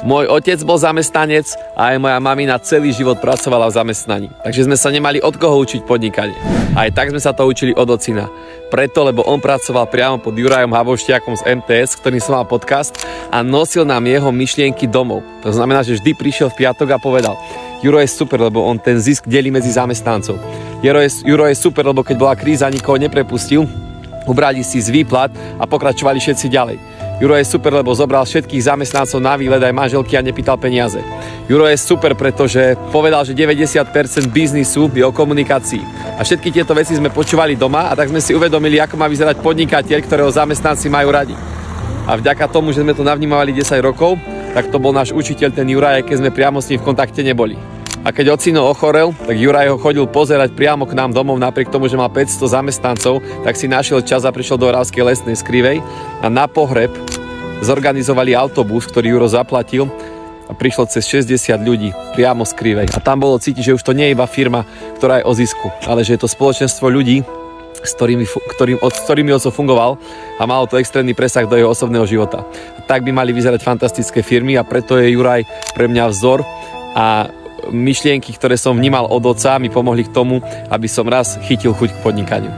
Môj otec bol zamestnanec a aj moja mamina celý život pracovala v zamestnaní. Takže sme sa nemali od koho učiť podnikanie. Aj tak sme sa to učili od ocina. Preto, lebo on pracoval priamo pod Jurajom Havoštiakom z MTS, ktorým som mal podcast a nosil nám jeho myšlienky domov. To znamená, že vždy prišiel v piatok a povedal: Juro je super, lebo on ten zisk delí medzi zamestnancov. Juro je super, lebo keď bola kríza, nikoho neprepustil, ubrali si z výplat a pokračovali všetci ďalej. Juro je super, lebo zobral všetkých zamestnancov na výlet aj manželky a nepýtal peniaze. Juro je super, pretože povedal, že 90% biznisu je o komunikácii. A všetky tieto veci sme počúvali doma a tak sme si uvedomili, ako má vyzerať podnikateľ, ktorého zamestnanci majú radi. A vďaka tomu, že sme to navnímavali 10 rokov, tak to bol náš učiteľ, ten Juraj, keď sme priamo s ním v kontakte neboli. A keď ocino ochorel, tak Juraj ho chodil pozerať priamo k nám domov, napriek tomu, že mal 500 zamestnancov, tak si našiel čas a prišiel do Oravskej Lesnej z Krivej a na pohreb zorganizovali autobus, ktorý Juro zaplatil a prišlo cez 60 ľudí priamo z Krivej. A tam bolo cítiť, že už to nie je iba firma, ktorá je o zisku, ale že je to spoločenstvo ľudí, s ktorými oco fungoval a malo to extrémny presah do jeho osobného života. A tak by mali vyzerať fantastické firmy a preto je Juraj pre mňa vzor a myšlienky, ktoré som vnímal od otca, mi pomohli k tomu, aby som raz chytil chuť k podnikaniu.